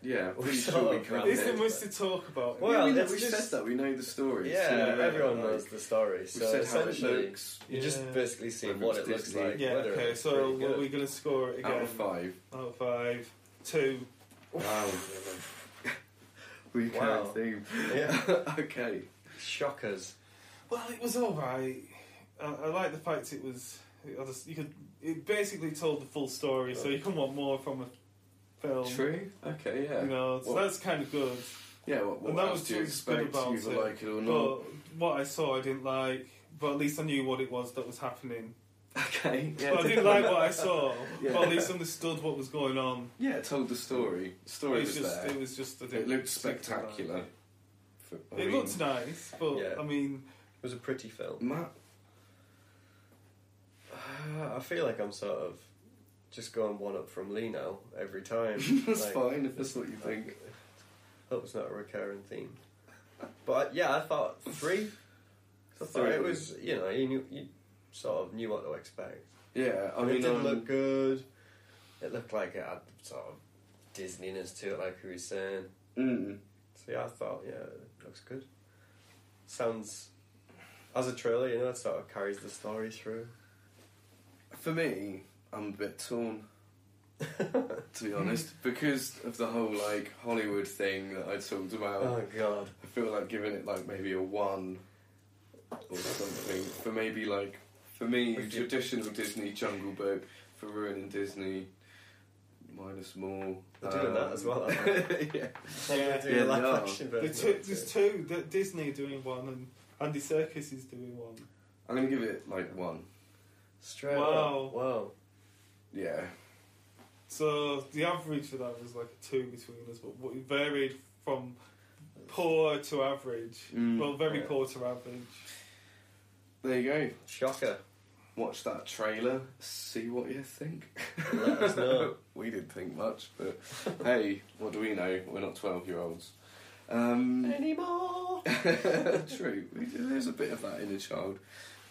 A: Yeah,
B: We
A: pretty
B: sort
A: sure we
B: of
A: covered
B: ran
C: Is
A: it.
C: there much to talk about?
B: Well,
A: yeah, we
B: it's just-
A: said that. We know the story.
B: Yeah,
A: Cinderella,
B: everyone
A: like,
B: knows the story.
A: We've
B: So
A: said how it
B: essentially,
A: looks.
B: you're just
C: Yeah.
B: basically seeing
A: Whether
B: what
A: it's
B: it looks
A: Disney.
B: like.
C: Yeah,
B: whether
C: okay,
B: it's
C: so
B: pretty
C: what
B: good.
C: are we going to score it again?
A: Out of 5.
C: Out of 5. 2.
A: Wow. We
B: Wow.
A: can't theme.
B: Yeah.
A: Okay.
B: Shockers.
C: Well, it was alright. I like the fact it was. It basically told the full story, so you can want more from a film.
A: True. Okay. Yeah.
C: You know, so
A: What-
C: that's kind of good.
A: Yeah. What
C: And that
A: else
C: was
A: do you
C: what's good
A: expect?
C: about
A: Either
C: it.
A: like it or not.
C: But what I saw, I didn't like. But at least I knew what it was that was happening.
A: Okay. Yeah.
C: But I didn't like what I saw.
A: Yeah.
C: But at least understood what was going on.
A: Yeah. It told the story. The story
C: It
A: was
C: was just.
A: there.
C: It was just. I
A: It
C: didn't
A: looked
C: particularly like
A: spectacular.
C: It, it looked nice, but
B: Yeah.
C: I mean,
B: It was a pretty film.
A: Matt.
B: I feel like I'm sort of just going one up from Lee now every time.
A: That's
B: Like,
A: fine if that's what you think.
B: Hope it's not a recurring theme. But yeah, I thought 3. I thought it was, you know, you sort of knew what to expect.
A: Yeah. I
B: It
A: mean,
B: did look good. It looked like it had sort of Disneyness to it, like we were saying.
A: Mm.
B: So yeah, I thought, yeah, it looks good. Sounds, as a trailer, you know, it sort of carries the story through.
A: For me, I'm a bit torn. To be honest, because of the whole like Hollywood thing that I talked about.
B: Oh god.
A: I feel like giving it like maybe a 1 or something. For maybe like, for me,
B: Would you-
A: traditional Disney Jungle Book. For ruining Disney, minus more.
B: They're doing that as well, aren't they?
A: Yeah.
C: Yeah.
B: Doing
A: Yeah,
B: a live
A: they are.
B: action version.
C: there's two. Disney doing one, and Andy Serkis is doing one.
A: I'm gonna give it like 1.
B: Straight
C: Wow.
B: up. Wow.
A: Yeah.
C: So the average for that was like a 2 between us, but it varied from poor to average.
A: Mm.
C: Well, very
B: Yeah.
C: poor to average.
A: There you go.
B: Shocker.
A: Watch that trailer. See what you think.
B: Let us know.
A: We didn't think much, but hey, what do we know? We're not 12-year-olds. Anymore. True. There's a bit of that inner child.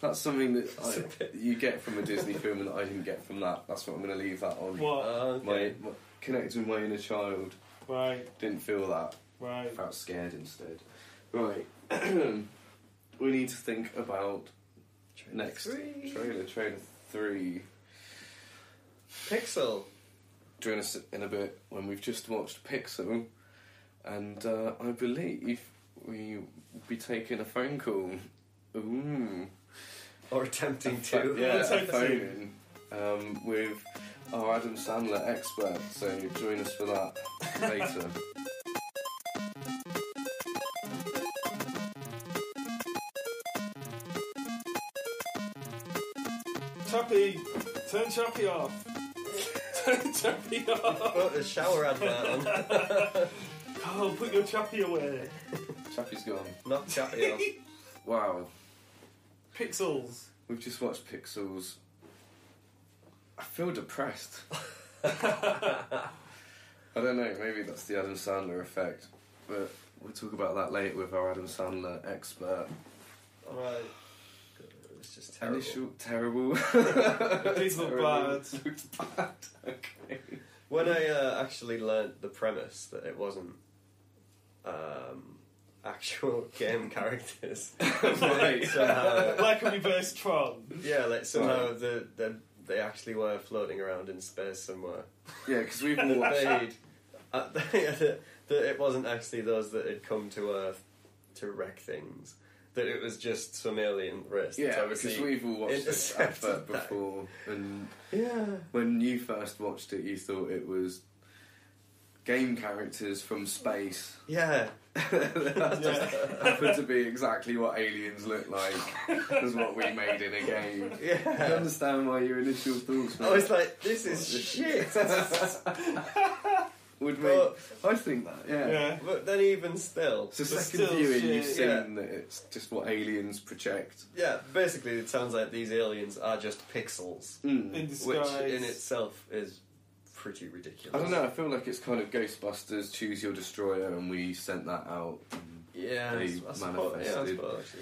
A: That's something that you get from a Disney film, and I didn't get from that. That's what I'm going to leave that on.
C: What?
B: Okay.
A: Connecting with my inner child.
C: Right.
A: Didn't feel that.
C: Right.
A: Felt scared instead. Right. We need to think about trailer 3.
B: Pixel.
A: Join us in a bit when we've just watched Pixel, and I believe we will be taking a phone call. Ooh.
B: Or attempting to.
A: Yeah, a phone in with our Adam Sandler expert, so join us for that later.
C: Chappie! Turn Chappie off! Turn Chappie off!
B: Put a shower advert on.
C: Oh, put your Chappie away!
A: Chappie's gone.
B: Knock Chappie off.
A: Wow.
C: Pixels.
A: We've just watched Pixels. I feel depressed. I don't know, maybe that's the Adam Sandler effect, but we'll talk about that later with our Adam Sandler expert.
B: Alright. It's just terrible.
A: Terrible.
C: These look bad.
A: Looks bad. Okay.
B: When I actually learnt the premise that it wasn't actual game characters,
A: Right.
B: somehow,
C: Like a reverse Tron.
B: yeah, like somehow they actually were floating around in space somewhere.
A: Yeah, because we've all watched...
B: That it wasn't actually those that had come to Earth to wreck things. That it was just some alien race.
A: Yeah, because we've all watched this advert before, and when you first watched it, you thought it was game characters from space.
B: Yeah.
A: That just happened to be exactly what aliens look like, as what we made in a game.
B: Yeah.
A: I understand why your initial thoughts were...
B: I was like, this is shit.
A: I think that, yeah.
B: But then even still...
A: It's a
C: But
A: second
C: still
A: viewing,
C: shit,
A: you've seen that it's just what aliens project.
B: Yeah, basically it sounds like these aliens are just pixels.
C: In
B: Which
C: disguise.
B: in itself is pretty ridiculous.
A: I don't know, I feel like it's kind of Ghostbusters, Choose Your Destroyer, and we sent that out.
B: Yeah,
A: They
B: I suppose,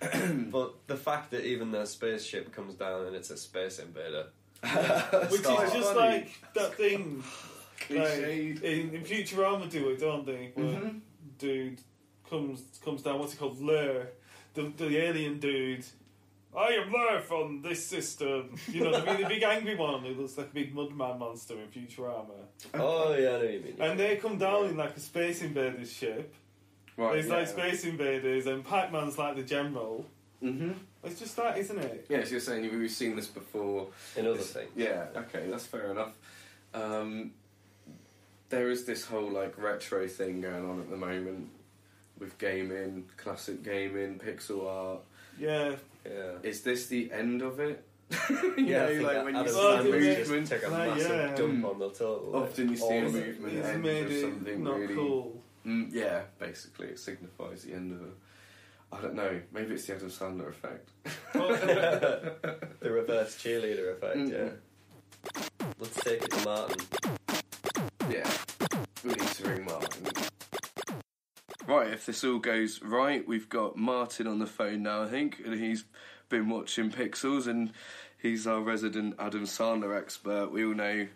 B: yeah. But the fact that even their spaceship comes down and it's a space invader.
C: Which is just
A: funny.
C: like that thing. Like,
A: Cliched.
C: in Futurama do it, don't they? Where dude comes down, what's he called? Lur. The alien dude. I am Lur from this system. You know, the big angry one who looks like a big mudman monster in Futurama.
B: Oh, yeah, I know what you mean.
C: And they come down in like a Space Invaders ship.
A: Right,
C: There's like Space Invaders, and Pac-Man's like the general.
A: Mm-hmm.
C: It's just that, isn't it?
A: Yeah, so you're saying we've seen this before.
B: In other things.
A: Yeah, okay, that's fair enough. There is this whole like retro thing going on at the moment with gaming, classic gaming, pixel art.
C: Yeah.
B: Yeah.
A: Is this the end of it? you
B: Yeah,
A: know, like when you see
C: Sandler
A: a movement,
B: take a
C: Like,
B: massive
C: yeah.
B: dump on the total. like,
A: often you see
B: all
A: a
B: of it.
A: movement
C: He's
A: end
C: made
A: with
C: it
A: something
C: not
A: really...
C: cool.
A: Yeah, basically, it signifies the end of it. I don't know, maybe it's the Adam Sandler effect.
B: The reverse cheerleader effect, yeah. Let's take it to Martin.
A: Yeah, we need to ring Martin. Right, if this all goes right, we've got Martin on the phone now, I think, and he's been watching Pixels, and he's our resident Adam Sandler expert. We all know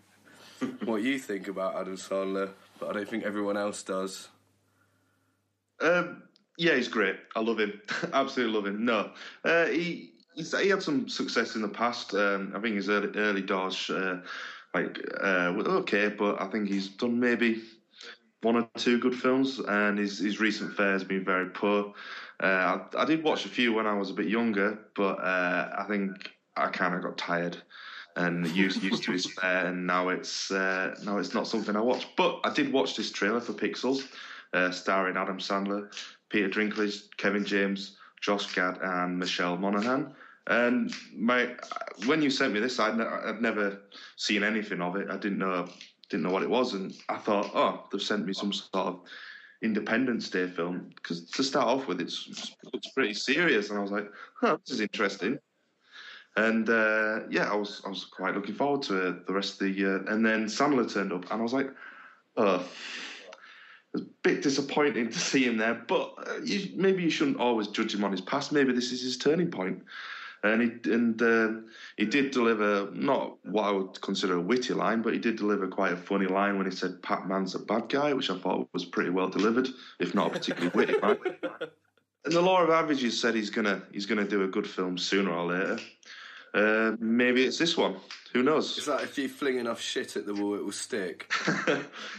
A: what you think about Adam Sandler, but I don't think everyone else does.
E: Yeah, he's great. I love him. Absolutely love him. No, he had some success in the past. I think his early doors, were okay, but I think he's done maybe one or two good films, and his recent fare has been very poor. I did watch a few when I was a bit younger, but I think I kind of got tired and used to his fare, and now it's not something I watch. But I did watch this trailer for Pixels, starring Adam Sandler, Peter Dinklage, Kevin James, Josh Gad, and Michelle Monaghan. And when you sent me this, I'd never seen anything of it. I didn't know what it was, and I thought, oh, they've sent me some sort of Independence Day film, because to start off with, it looks pretty serious, and I was like, huh, this is interesting. And I was quite looking forward to the rest of the year. And then Sandler turned up, and I was like, oh. It was a bit disappointing to see him there, but maybe you shouldn't always judge him on his past. Maybe this is his turning point. And he did deliver not what I would consider a witty line, but he did deliver quite a funny line when he said Pac-Man's a bad guy, which I thought was pretty well delivered, if not a particularly witty line. And the law of averages said he's gonna do a good film sooner or later. Maybe it's this one. Who knows?
A: It's like if you fling enough shit at the wall, it will stick.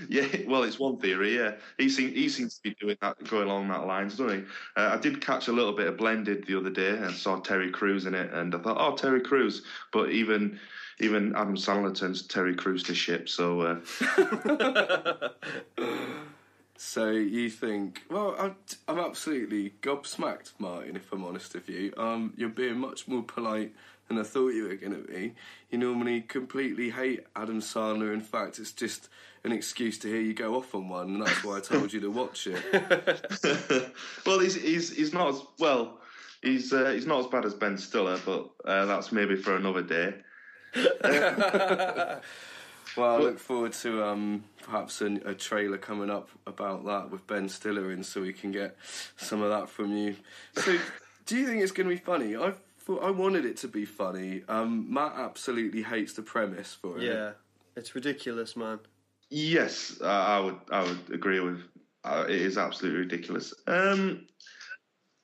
E: Yeah, well, it's one theory. Yeah, he seems to be doing that, going along that lines, doesn't he? I did catch a little bit of Blended the other day and saw Terry Crews in it, and I thought, oh, Terry Crews. But even Adam Sandler turns Terry Crews to shit. So.
A: So you think? Well, I'm absolutely gobsmacked, Martin. If I'm honest with you, you're being much more polite than I thought you were going to be. You normally completely hate Adam Sandler. In fact, it's just an excuse to hear you go off on one, and that's why I told you to watch it.
E: Well, he's not as well. He's not as bad as Ben Stiller, but that's maybe for another day.
A: Well, I look forward to perhaps a trailer coming up about that with Ben Stiller in, so we can get some of that from you. So, do you think it's going to be funny? I wanted it to be funny. Matt absolutely hates the premise for it.
B: Yeah, it's ridiculous, man.
E: Yes, I would agree with. It is absolutely ridiculous.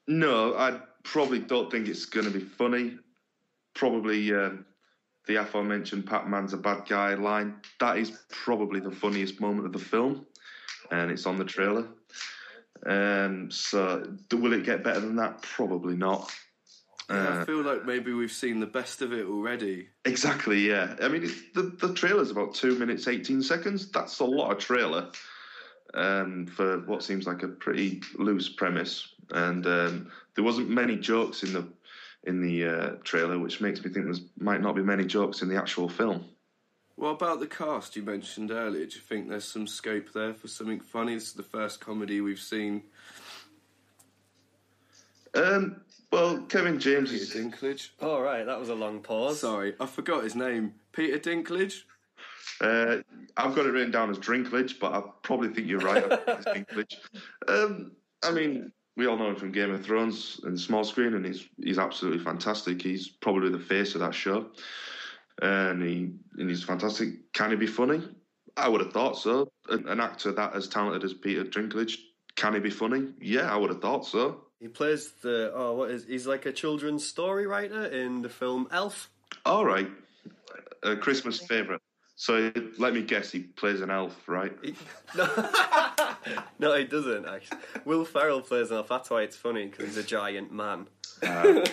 E: No, I probably don't think it's going to be funny. Probably. The aforementioned Pac-Man's a bad guy line, that is probably the funniest moment of the film, and it's on the trailer. So will it get better than that? Probably not.
A: I feel like maybe we've seen the best of it already.
E: Exactly, yeah. I mean, the trailer's about 2 minutes, 18 seconds. That's a lot of trailer for what seems like a pretty loose premise. And there wasn't many jokes in the trailer, which makes me think there might not be many jokes in the actual film.
A: What about the cast you mentioned earlier? Do you think there's some scope there for something funny? This is the first comedy we've seen.
E: Well, Kevin James
A: Peter
E: is...
A: Dinklage.
B: Oh, right, that was a long pause.
A: Sorry, I forgot his name. Peter Dinklage?
E: I've got it written down as Drinklage, but I probably think you're right. It's Dinklage. I mean... We all know him from Game of Thrones and small screen, and he's absolutely fantastic. He's probably the face of that show, and he's fantastic. Can he be funny? I would have thought so. An actor that as talented as Peter Dinklage, can he be funny? Yeah, I would have thought so.
B: He plays he's like a children's story writer in the film Elf.
E: All right, a Christmas favourite. So let me guess, he plays an elf, right?
B: No, he doesn't, actually. Will Ferrell plays an elf, that's why it's funny, because he's a giant man. But,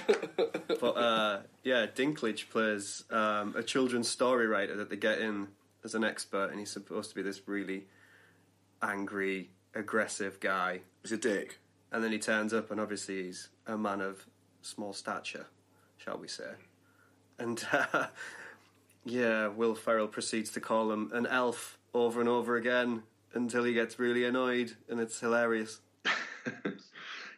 B: Dinklage plays a children's story writer that they get in as an expert, and he's supposed to be this really angry, aggressive guy.
A: He's a dick.
B: And then he turns up, and obviously he's a man of small stature, shall we say. And... yeah, Will Ferrell proceeds to call him an elf over and over again until he gets really annoyed, and it's hilarious.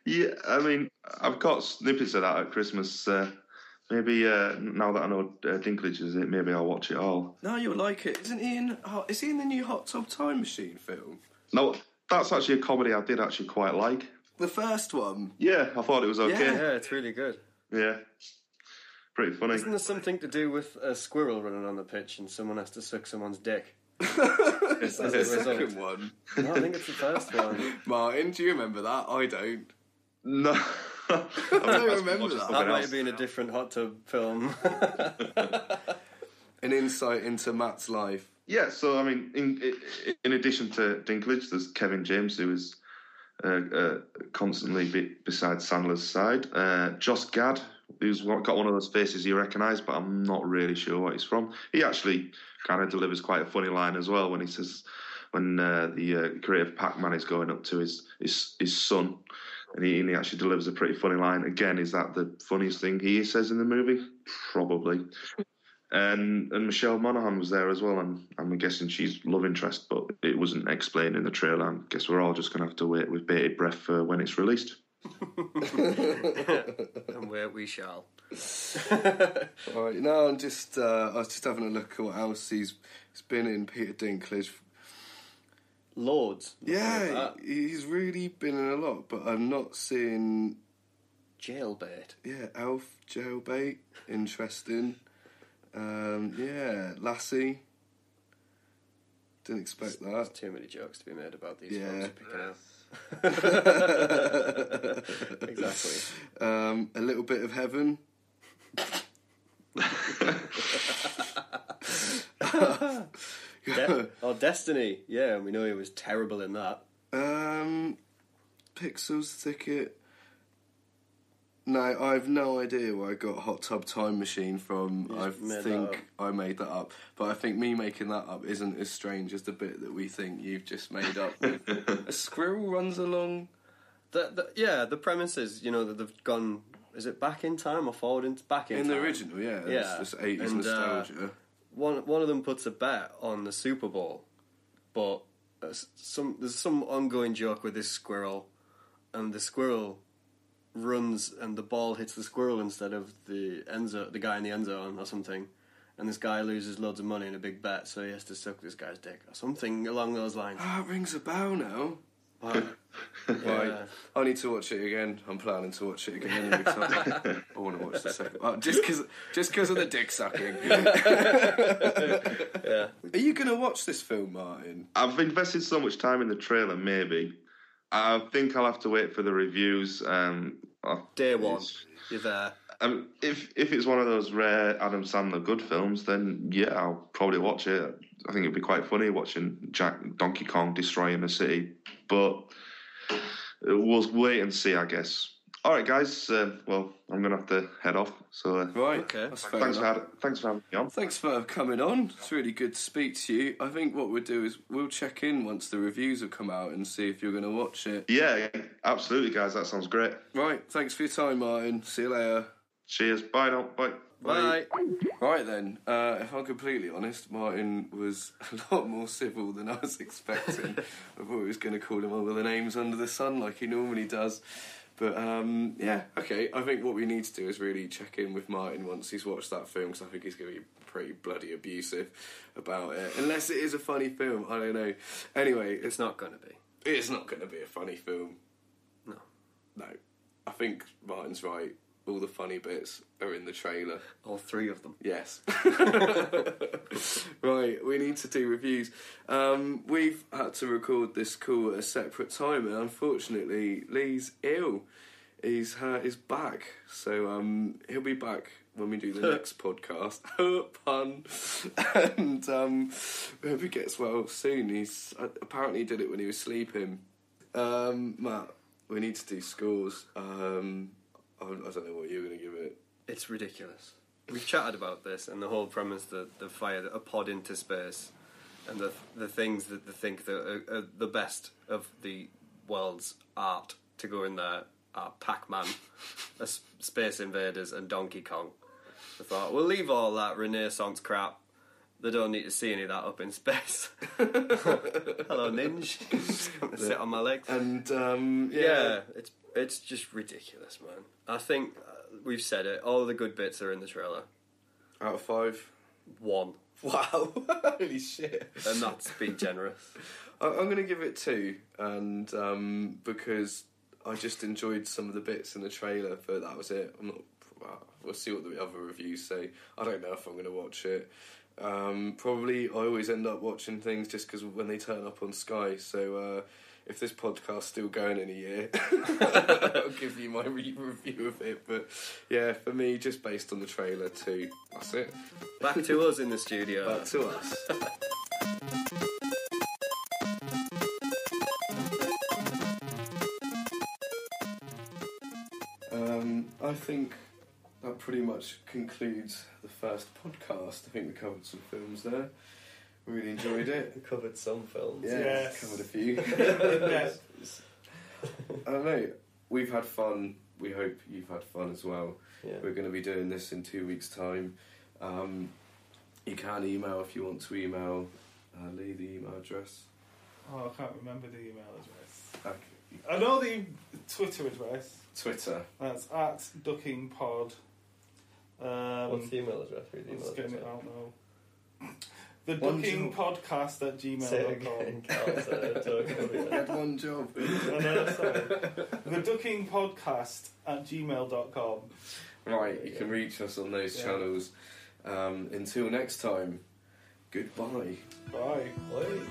E: Yeah, I mean, I've got snippets of that at Christmas. Maybe now that I know Dinklage is it, maybe I'll watch it all.
A: No, you'll like it. Isn't he in? Is he in the new Hot Tub Time Machine film?
E: No, that's actually a comedy I did actually quite like.
A: The first one?
E: Yeah, I thought it was okay.
B: Yeah, it's really good.
E: Yeah. Pretty funny.
B: Isn't there something to do with a squirrel running on the pitch and someone has to suck someone's dick?
A: Is that the second one?
B: No, I think it's the first one.
A: Martin, do you remember that? I don't.
E: No.
A: I don't remember that.
B: That might have been a different hot tub film.
A: An insight into Matt's life.
E: Yeah, so I mean, in addition to Dinklage, there's Kevin James, who is constantly beside Sandler's side. Josh Gad, who's got one of those faces you recognise, but I'm not really sure what he's from. He actually kind of delivers quite a funny line as well when he says, when the creative Pac-Man is going up to his son, and he actually delivers a pretty funny line. Again, is that the funniest thing he says in the movie? Probably. And Michelle Monaghan was there as well, and I'm guessing she's love interest, but it wasn't explained in the trailer. I guess we're all just going to have to wait with bated breath for when it's released.
B: And where we shall.
A: All right, now I'm just I was just having a look at what else he's been in. Peter Dinklage.
B: Loads.
A: Yeah, he's really been in a lot, but I'm not seeing
B: Jailbait.
A: Yeah, elf, jailbait, interesting. Lassie. Didn't expect that.
B: There's too many jokes to be made about these films picking out. Exactly.
A: A little bit of heaven.
B: Destiny. Yeah, we know he was terrible in that.
A: Pixels ticket. No, I have no idea where I got Hot Tub Time Machine from. I think I made that up. But I think me making that up isn't as strange as the bit that we think you've just made up. A squirrel runs along.
B: The premise is, that they've gone... Is it back in time or forward back in time?
A: In the original, yeah. It's just 80s nostalgia.
B: One of them puts a bet on the Super Bowl, but there's some ongoing joke with this squirrel, and the squirrel runs and the ball hits the squirrel instead of the guy in the end zone or something, and this guy loses loads of money in a big bet, so he has to suck this guy's dick or something along those lines.
A: It rings a bell now. Right, I need to watch it again. I'm planning to watch it again because I want to watch the second. Just because of the dick sucking.
B: Yeah.
A: Are you going to watch this film, Martin?
E: I've invested so much time in the trailer. Maybe I think I'll have to wait for the reviews.
B: Day one, you're there.
E: If it's one of those rare Adam Sandler good films, then yeah, I'll probably watch it. I think it'd be quite funny watching Donkey Kong destroying a city. But we'll wait and see, I guess. All right, guys. Well, I'm going to have to head off. So
A: right.
B: Okay.
E: Thanks for having me on.
A: Thanks for coming on. It's really good to speak to you. I think what we'll do is we'll check in once the reviews have come out and see if you're going to watch it.
E: Yeah, absolutely, guys. That sounds great.
A: Right. Thanks for your time, Martin. See you later.
E: Cheers. Bye now. Bye.
B: Bye.
A: Right then, if I'm completely honest, Martin was a lot more civil than I was expecting. I thought he was going to call him all the names under the sun like he normally does. But, okay, I think what we need to do is really check in with Martin once he's watched that film, because I think he's going to be pretty bloody abusive about it. Unless it is a funny film, I don't know. Anyway,
B: it's not going to be.
A: It's not going to be a funny film. No. I think Martin's right. All the funny bits are in the trailer.
B: All three of them.
A: Yes. Right, we need to do reviews. We've had to record this call at a separate time, and unfortunately, Lee's ill. He's hurt his back, so he'll be back when we do the next podcast. Pun. And hope he gets well soon. He's apparently did it when he was sleeping. Matt, we need to do scores. I don't know what you're going to give it.
B: It's ridiculous. We've chatted about this, and the whole premise that they fired a pod into space, and the things that they think that are the best of the world's art to go in there are Pac-Man, Space Invaders, and Donkey Kong. I thought, we'll leave all that Renaissance crap. They don't need to see any of that up in space. Hello, Ninja. Sit on my legs.
A: And,
B: it's just ridiculous, man. I think we've said it. All the good bits are in the trailer.
A: Out of 5?
B: 1.
A: Wow. Holy shit.
B: And that's being generous.
A: I'm going to give it 2, and because I just enjoyed some of the bits in the trailer, but that was it. We'll see what the other reviews say. I don't know if I'm going to watch it. Probably I always end up watching things just because when they turn up on Sky, so if this podcast's still going in a year, I'll give you my review of it. But yeah, for me, just based on the trailer too. That's it.
B: Back to us in the studio.
A: Back to us. I think that pretty much concludes the first podcast. I think we covered some films there. Really enjoyed it.
B: We covered some films.
A: Yeah,
C: Yes.
A: covered a few.
C: Yes.
A: I don't know. We've had fun. We hope you've had fun as well.
B: Yeah.
A: We're going to be doing this in 2 weeks' time. You can email if you want to email. Lee, the email address.
C: Oh, I can't remember the email address.
A: Okay.
C: I know the Twitter address.
A: Twitter.
C: That's @duckingpod.
B: What's the email address?
C: I'm just getting it out now. The
A: One
C: Ducking
A: job.
C: Podcast at
B: Say it
C: gmail.com.
B: again, Carl.
A: You had one job.
C: I know, sorry. The Ducking Podcast at gmail.com.
A: Right, you can reach us on those channels. Until next time, goodbye.
C: Bye.
B: Oi.